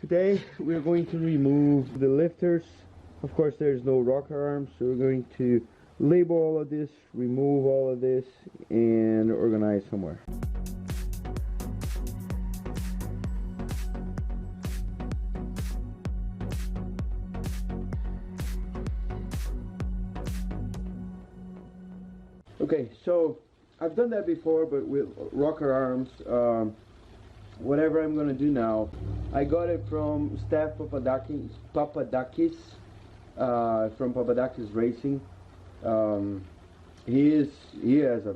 Today we're going to remove the lifters. Of course there's no rocker arms, so we're going to label all of this, remove all of this, and organize somewhere. Okay, so I've done that before, but with rocker arms. Whatever I'm going to do now, I got it from Steph Papadakis from Papadakis Racing. He has a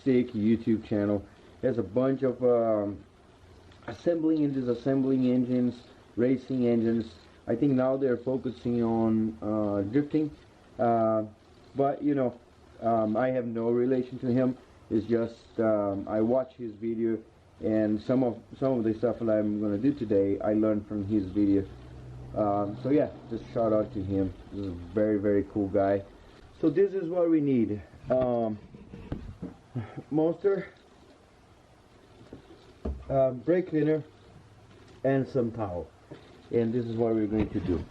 sick YouTube channel. He has a bunch of assembling and disassembling engines, racing engines. I think now they're focusing on drifting, but you know, I have no relation to him. It's just I watch his video, and some of the stuff that I'm going to do today I learned from his video. So yeah, just shout out to him. He's a very, very cool guy. So this is what we need: Monster, brake cleaner, and some towel. And this is what we're going to do.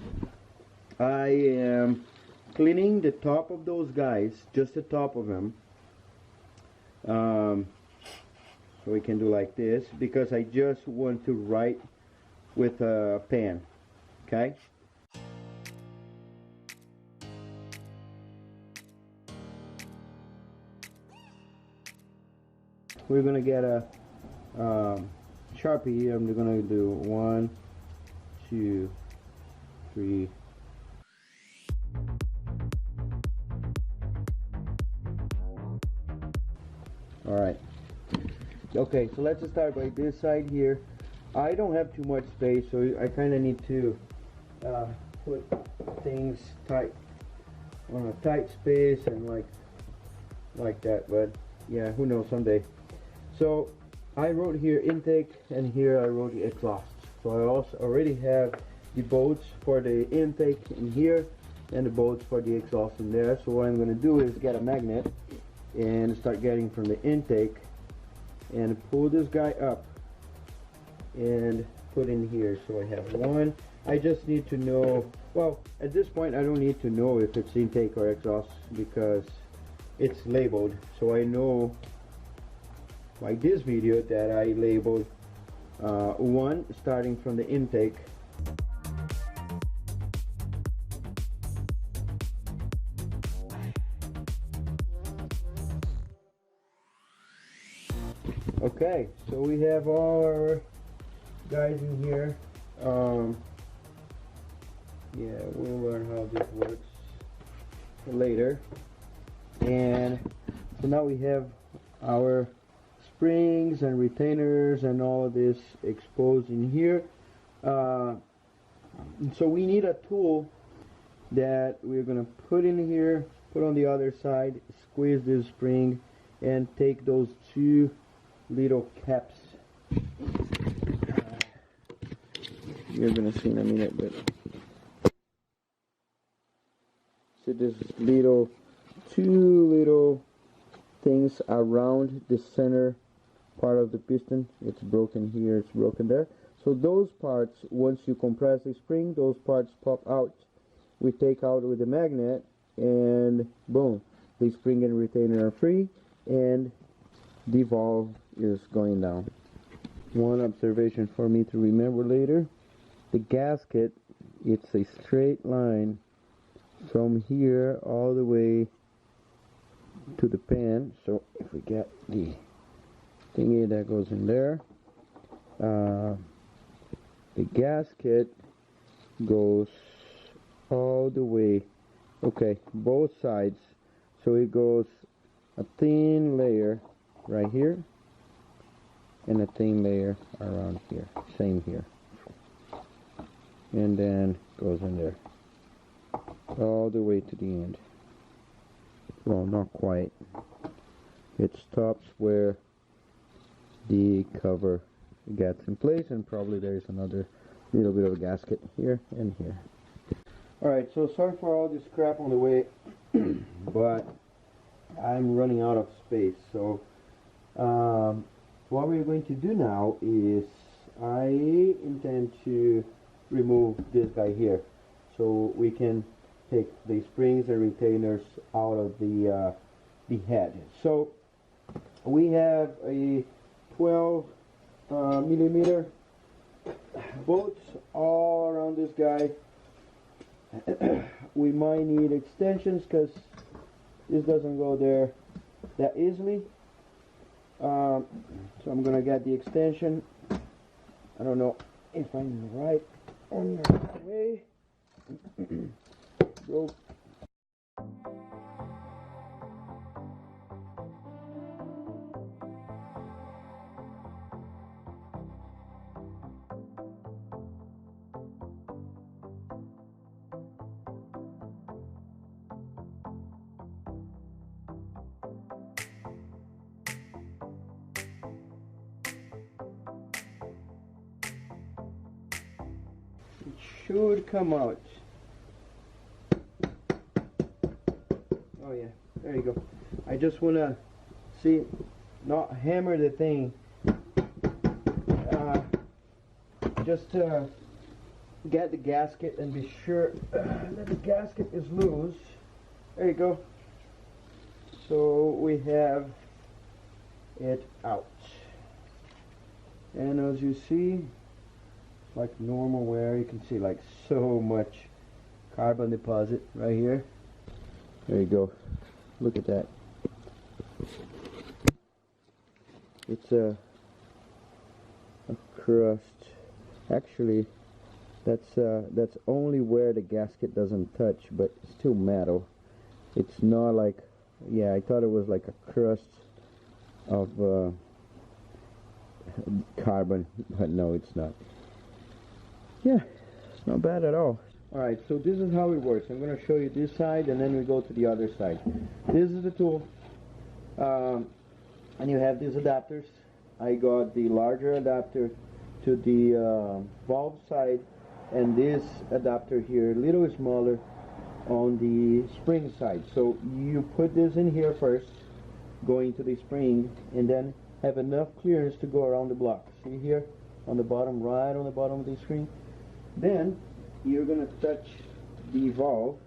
I am cleaning the top of those guys, just the top of them. So we can do like this, because I just want to write with a pen. Okay? We're gonna get a Sharpie. I'm gonna do 1, 2, 3. Alright. Okay, so let's start by this side here. I don't have too much space, so I kind of need to put things tight on a tight space and like that, but yeah, who knows, someday. So I wrote here intake, and here I wrote the exhaust. So I also already have the bolts for the intake in here and the bolts for the exhaust in there. So what I'm going to do is get a magnet and start getting from the intake and pull this guy up and put in here. So I have one. I just need to know, well, at this point I don't need to know if it's intake or exhaust because it's labeled. So I know, like this video, that I labeled one starting from the intake. Okay, so we have all our guys in here. Yeah, we'll learn how this works later. And so now we have our springs and retainers and all of this exposed in here. So we need a tool that we're going to put in here, put on the other side, squeeze this spring, and take those two little caps. You're gonna see in a minute, but see this two little things around the center part of the piston. It's broken here, it's broken there. So those parts, once you compress the spring, those parts pop out. We take out with the magnet, and boom, the spring and retainer are free, and the valve is going down. One observation for me to remember later: the gasket, it's a straight line from here all the way to the pan. So if we get the thingy that goes in there, the gasket goes all the way, okay, both sides. So it goes a thin layer right here and a thin layer around here, same here, and then goes in there all the way to the end. Well, not quite. It stops where the cover gets in place, and probably there's another little bit of a gasket here and here. Alright, so sorry for all this crap on the way, but I'm running out of space. So what we're going to do now is I intend to remove this guy here so we can take the springs and retainers out of the head. So we have a 12 millimeter bolts all around this guy. We might need extensions because this doesn't go there that easily. So I'm gonna get the extension. I don't know if I'm right on the way. Go. It should come out. Oh yeah, there you go. I just want to see, not hammer the thing, just to get the gasket and be sure that the gasket is loose. There you go. So we have it out. And as you see, like normal wear, you can see like so much carbon deposit right here. There you go. Look at that. It's a crust. Actually, that's only where the gasket doesn't touch, but it's still metal. It's not like, yeah, I thought it was like a crust of carbon, but no, it's not. Yeah, it's not bad at all. Alright, so this is how it works. I'm going to show you this side and then we go to the other side. This is the tool. And you have these adapters. I got the larger adapter to the valve side and this adapter here, a little smaller on the spring side. So you put this in here first, going to the spring, and then have enough clearance to go around the block. See here on the bottom, right on the bottom of the screen? Then you're going to touch the valve.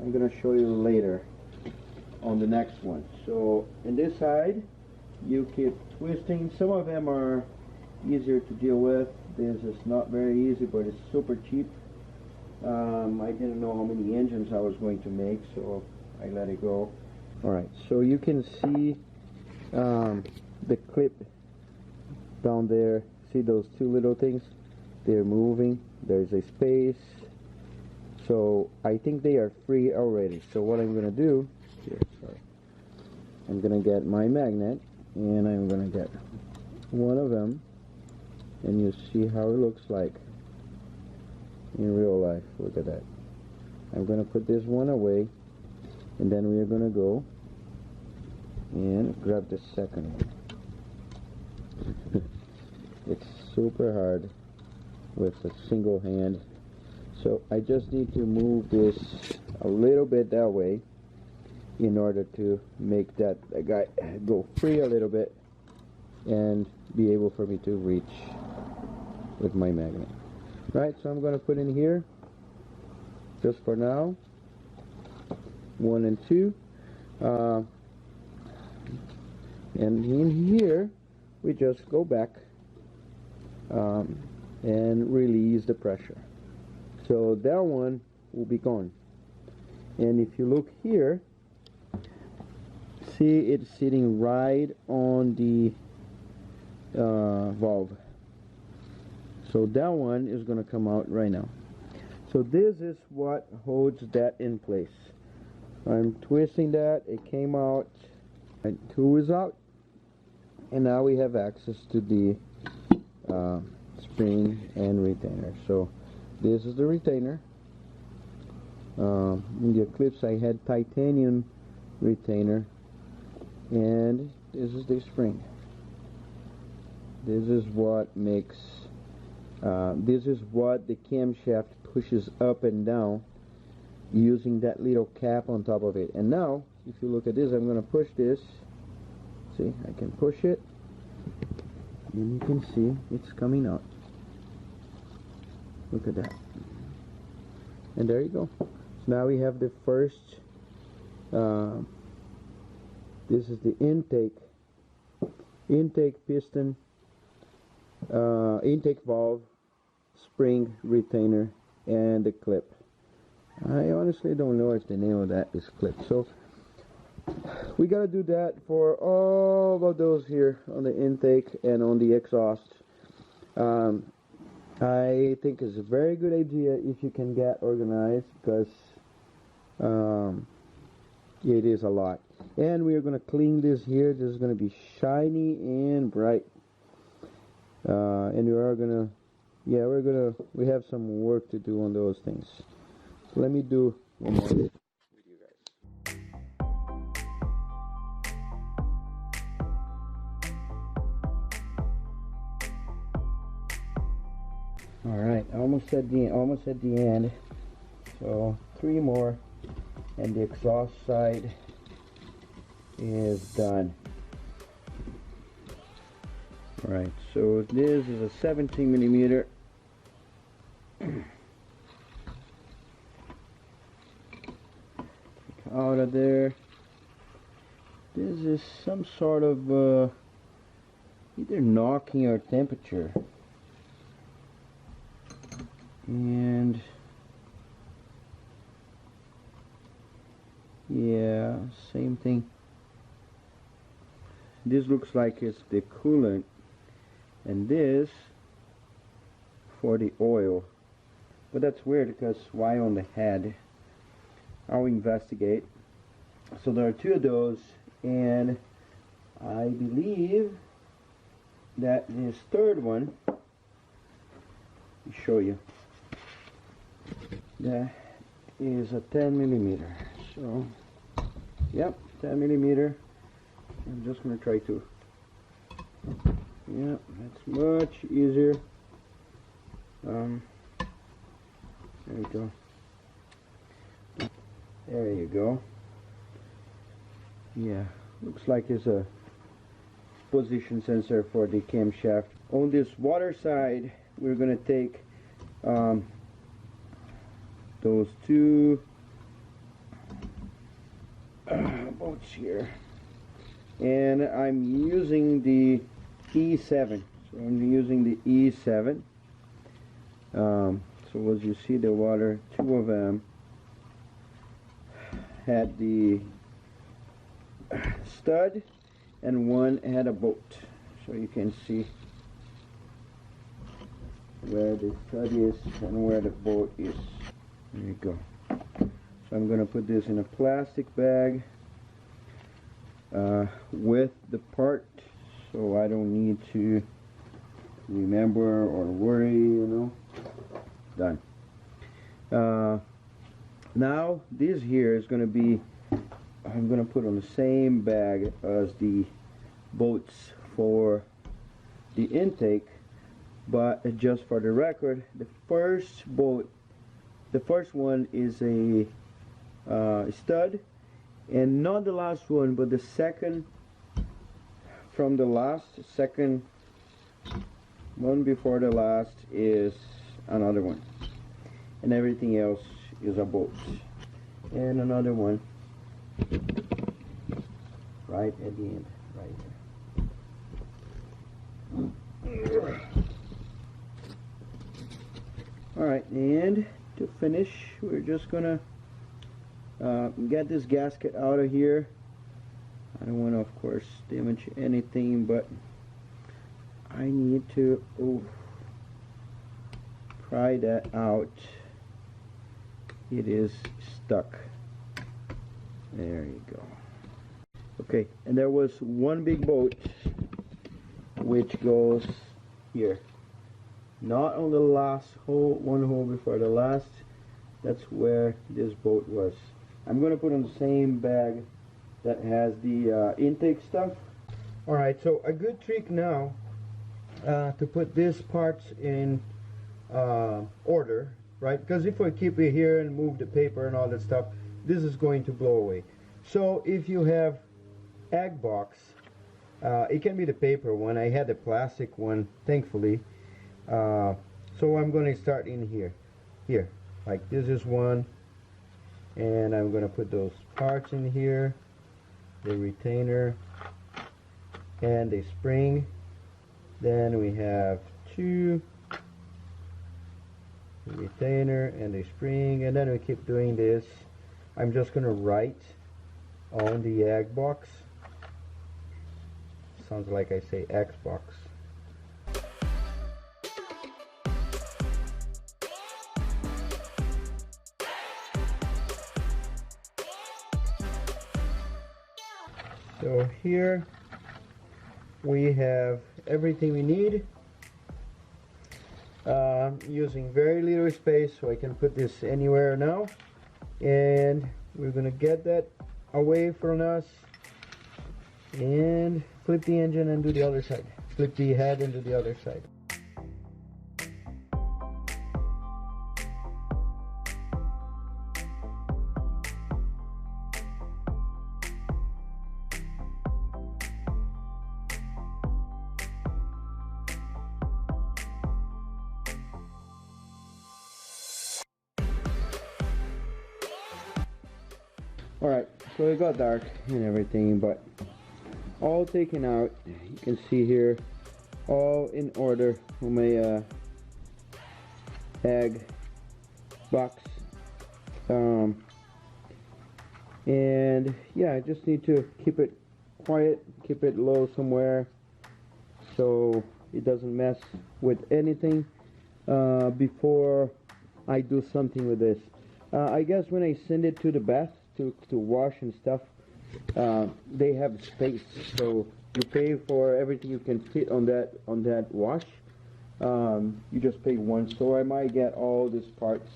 I'm going to show you later on the next one. So in this side you keep twisting. Some of them are easier to deal with. This is not very easy, but it's super cheap. I didn't know how many engines I was going to make, so I let it go. Alright, so you can see the clip down there. See those two little things? They're moving. There's a space. So I think they are free already. So what I'm going to do here, sorry, I'm going to get my magnet and I'm going to get one of them, and you see how it looks like in real life. Look at that. I'm going to put this one away, and then we are going to go and grab the second one. It's super hard with a single hand, so I just need to move this a little bit that way in order to make that guy go free a little bit and be able for me to reach with my magnet. Right, so I'm going to put in here just for now 1 and 2, and in here we just go back and release the pressure. So that one will be gone. And if you look here, see it's sitting right on the valve. So that one is going to come out right now. So this is what holds that in place. I'm twisting that, it came out, and tool is out, and now we have access to the spring and retainer. So this is the retainer. In the Eclipse I had titanium retainer, and this is the spring. This is what makes this is what the camshaft pushes up and down using that little cap on top of it. And now if you look at this, I'm going to push this. See, I can push it and you can see it's coming out. Look at that. And there you go. So now we have the first, this is the intake piston, intake valve, spring retainer, and the clip. I honestly don't know if the name of that is clip. So we gotta do that for all of those here on the intake and on the exhaust. I think it's a very good idea if you can get organized, because it is a lot. And we are going to clean this here. This is going to be shiny and bright. And we are going to, yeah, we have some work to do on those things. So let me do one more with you guys. All right, almost at the end. So 3 more, and the exhaust side is done. All right, so this is a 17 millimeter. Out of there. This is some sort of either knocking or temperature. And yeah, same thing. This looks like it's the coolant, and this for the oil. But that's weird, because why on the head? I'll investigate. So there are 2 of those, and I believe that this third one, let me show you. That is a 10 millimeter. So, yep, 10 millimeter. I'm just going to try to. Yeah, that's much easier. There you go. There you go. Yeah, looks like it's a position sensor for the camshaft. On this water side, we're going to take those 2 bolts here, and I'm using the E7. So I'm using the E7. So as you see, the water, 2 of them had the stud, and 1 had a bolt. So you can see where the stud is and where the bolt is. There you go. So I'm going to put this in a plastic bag with the part, so I don't need to remember or worry, you know. Done. Now this here is going to be, I'm going to put on the same bag as the bolts for the intake, but just for the record, the first bolt, the first one is a stud, and not the last one, but the second from the last, second one before the last is another one, and everything else is a bolt. And another one right at the end, right there. Alright, and to finish, we're just gonna get this gasket out of here. I don't want to, of course, damage anything, but I need to pry that out. It is stuck. There you go. Okay, and there was one big bolt which goes here, not on the last hole, one hole before the last. That's where this bolt was. I'm going to put on the same bag that has the intake stuff. Alright, so a good trick now to put these parts in order, right? Because if I keep it here and move the paper and all that stuff, this is going to blow away. So if you have egg box, it can be the paper one. I had the plastic one, thankfully. So I'm going to start in here. Like this is one, and I'm going to put those parts in here, the retainer and the spring. Then we have two, the retainer and the spring, and then we keep doing this. I'm just going to write on the egg box. Sounds like I say Xbox. So here we have everything we need. Using very little space, so I can put this anywhere now. And we're gonna get that away from us and flip the engine and do the other side. Flip the head and do the other side. Alright, so it got dark and everything, but all taken out. You can see here, all in order on my egg box. And yeah, I just need to keep it quiet, keep it low somewhere so it doesn't mess with anything before I do something with this. I guess when I send it to the bath to wash and stuff, they have space, so you pay for everything you can fit on that wash. You just pay once, so I might get all these parts.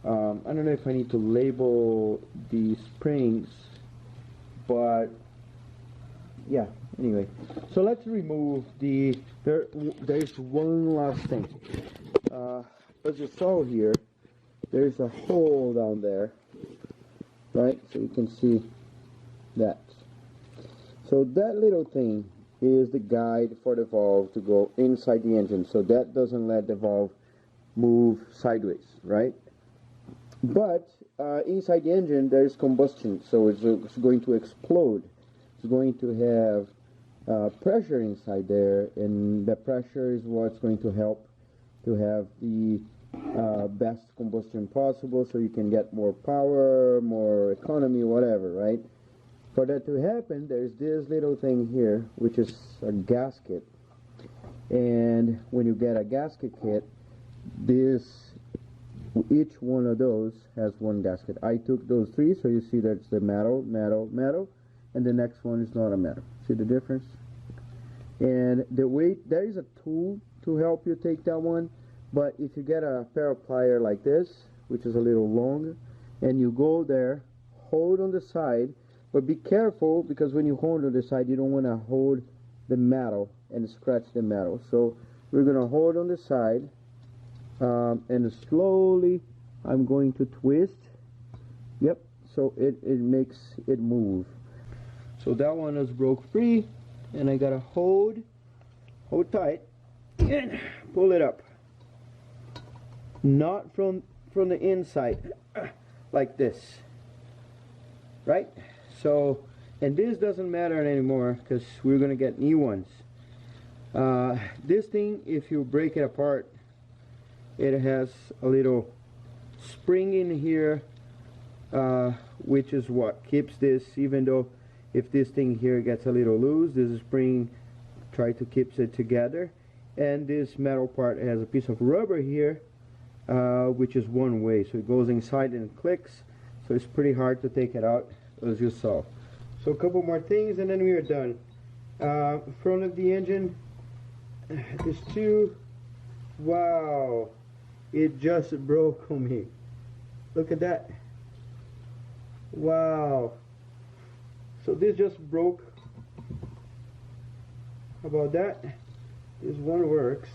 I don't know if I need to label the springs, but yeah, anyway. So let's remove there's one last thing. As you saw here, there's a hole down there, right? So you can see that. So that little thing is the guide for the valve to go inside the engine, so that doesn't let the valve move sideways, right? But inside the engine there's combustion, so it's going to explode. It's going to have pressure inside there, and the pressure is what's going to help to have the best combustion possible, so you can get more power, more economy, whatever, right? For that to happen, there's this little thing here, which is a gasket. And when you get a gasket kit, each one of those has one gasket. I took those three, so you see that's the metal, and the next one is not a metal. See the difference? And the weight, there is a tool to help you take that one, but if you get a pair of pliers like this, which is a little long, and you go there, hold on the side, but be careful, because when you hold on the side, you don't want to hold the metal and scratch the metal. So we're going to hold on the side, and slowly I'm going to twist. Yep, so it makes it move. So that one is broke free, and I got to hold tight and pull it up. Not from the inside, like this, right? So, and this doesn't matter anymore, because we're going to get new ones. This thing, if you break it apart, it has a little spring in here, which is what keeps this, even though if this thing here gets a little loose, this spring try to keep it together. And this metal part has a piece of rubber here, which is one way, so it goes inside and clicks, so it's pretty hard to take it out, as you saw. So a couple more things and then we are done. Front of the engine, there's two. Wow, it just broke on me. Look at that. Wow. So this just broke. How about that? This one works.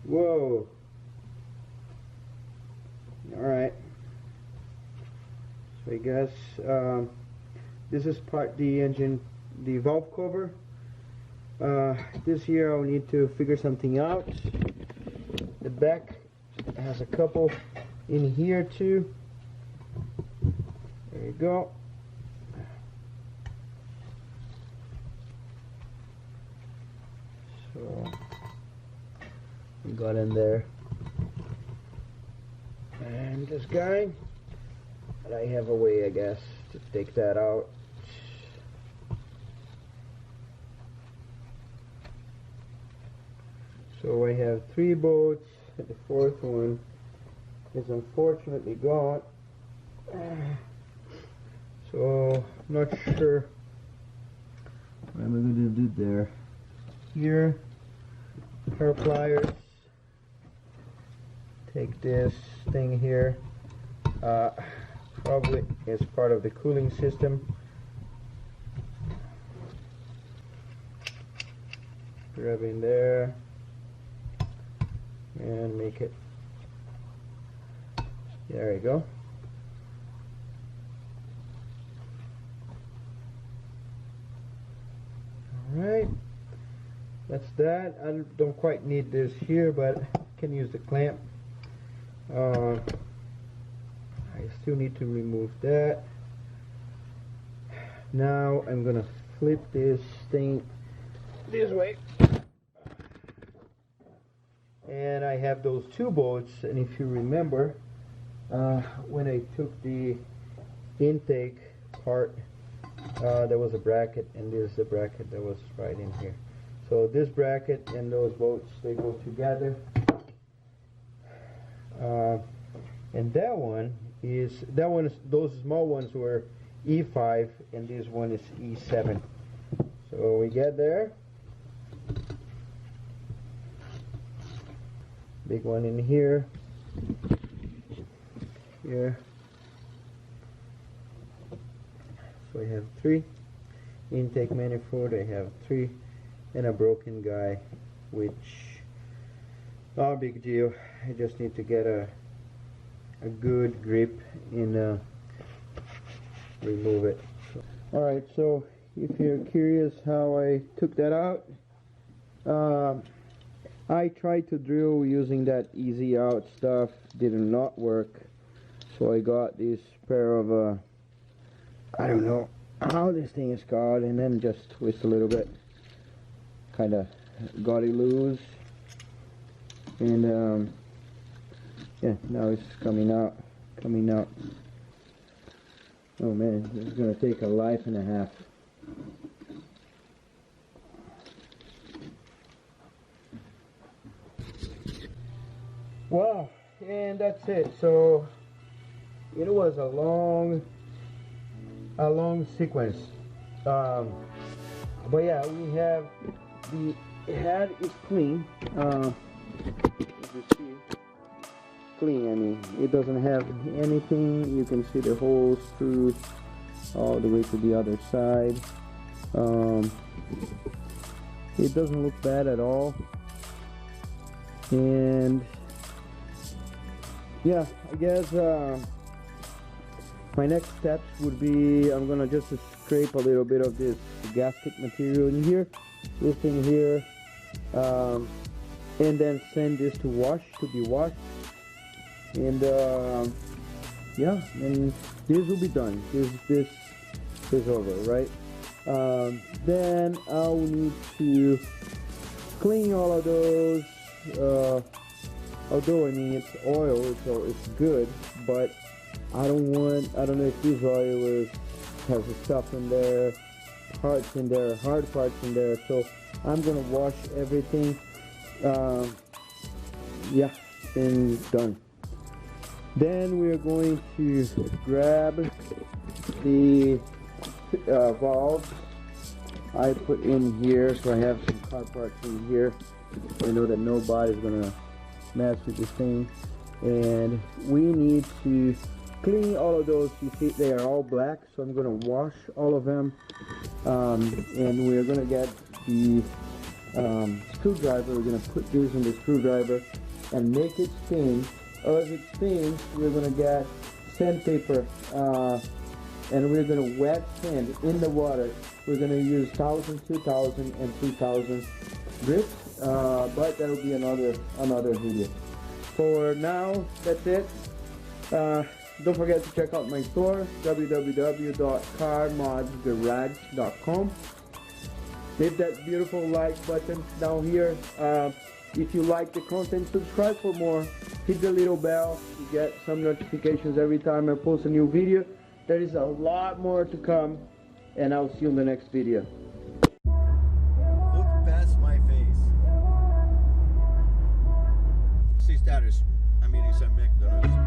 Whoa. Alright. So I guess this is the engine, the valve cover. This here I'll need to figure something out. the back has a couple in here too. There you go. So we got in there. And this guy, and I have a way, I guess, to take that out. So I have 3 bolts. The 4th one is unfortunately gone. So I'm not sure what I'm going to do there. Here, hair pliers. Take this thing here. Probably is part of the cooling system. Grab in there and make it. There you go. Alright, that's that. I don't quite need this here, but I can use the clamp. I still need to remove that. Now I'm gonna flip this thing this way, and I have those 2 bolts. And if you remember, when I took the intake part, there was a bracket, and this is the bracket that was right in here. So this bracket and those bolts, they go together. And those small ones were E5, and this one is E7. So we get there. Big one in here. Here. So I have 3 intake manifold. I have 3, and a broken guy, which not a big deal. I just need to get a good grip and remove it. Alright, so if you're curious how I took that out, I tried to drill using that easy out stuff. Did not work. So I got this pair of I don't know how this thing is called, and then just twist a little bit. Kind of got it loose, and yeah, now it's coming out. Oh man, this is gonna take a life and a half. Wow, and that's it. So it was a long sequence. But yeah, we have the head is clean. As you see, clean. I mean, it doesn't have anything. You can see the holes through all the way to the other side. It doesn't look bad at all. And yeah, I guess my next steps would be, I'm gonna just scrape a little bit of this gasket material in here, this thing here, and then send this to be washed, and yeah, and this will be done. This is over, right? Then I'll need to clean all of those. Although I mean it's oil, so it's good, but I don't know if this oil has the stuff in there, parts in there, hard parts in there, so I'm gonna wash everything. Yeah, and done. Then we're going to grab the valves I put in here, so I have some car parts in here. I know that nobody's gonna mess with this thing, and we need to clean all of those. You see they are all black, so I'm gonna wash all of them, and we're gonna get the screwdriver. We're gonna put this in the screwdriver and make it spin. As it spins, we're gonna get sandpaper, and we're gonna wet sand in the water. We're gonna use 1,000, 2,000, and 3,000 grips, but that'll be another video. For now, that's it. Don't forget to check out my store, www.carmodsgarage.com. Hit that beautiful like button down here. If you like the content, subscribe for more. Hit the little bell to get some notifications every time I post a new video. There is a lot more to come, and I'll see you in the next video. Look past my face. See status. I mean, it's a McDonald's.